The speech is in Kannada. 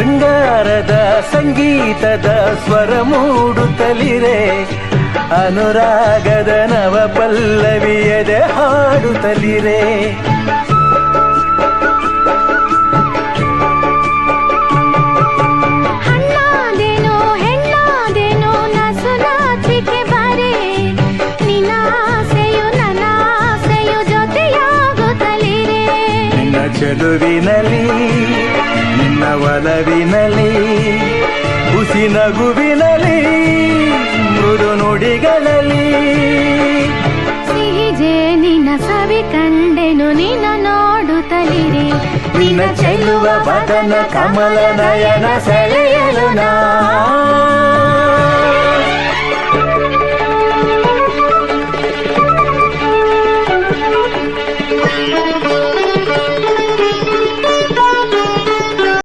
ಶೃಂಗಾರದ ಸಂಗೀತದ ಸ್ವರ ಮೂಡುತ್ತಲಿರೆ, ಅನುರಾಗದ ನವ ಪಲ್ಲವಿಯದೆ ಹಾಡುತ್ತಲಿರೆ. ಹಣ್ಣಾದೇನೋ ಹೆಣ್ಣಾದೇನೋ ನಸು ನಾಚಿಕೆ ಬರೆ, ನಿನ್ನ ಆಸೆಯು ನನ್ನ ಆಸೆಯು ಜೊತೆಯಾಗುತ್ತಲಿರೆ. ನಿನ್ನ ಚೆಲುವಿನಲ್ಲಿ ನಿನ್ನ ಒಲವಿನಲ್ಲಿ ಹುಸಿ ನಗುವಿನಲ್ಲಿ ಮೃದು ನುಡಿಗಳಲ್ಲಿ ಸಿಹಿಜೆ ನಿನ್ನ ಸವಿ ಕಂಡೆನು ನಿನ್ನ ನೋಡುತ್ತಲಿರೆ. ನಿನ್ನ ಚೆಲ್ಲುವ ಬದನ ಕಮಲ ನಯನ ಸೆಳೆಯಲು ನಾ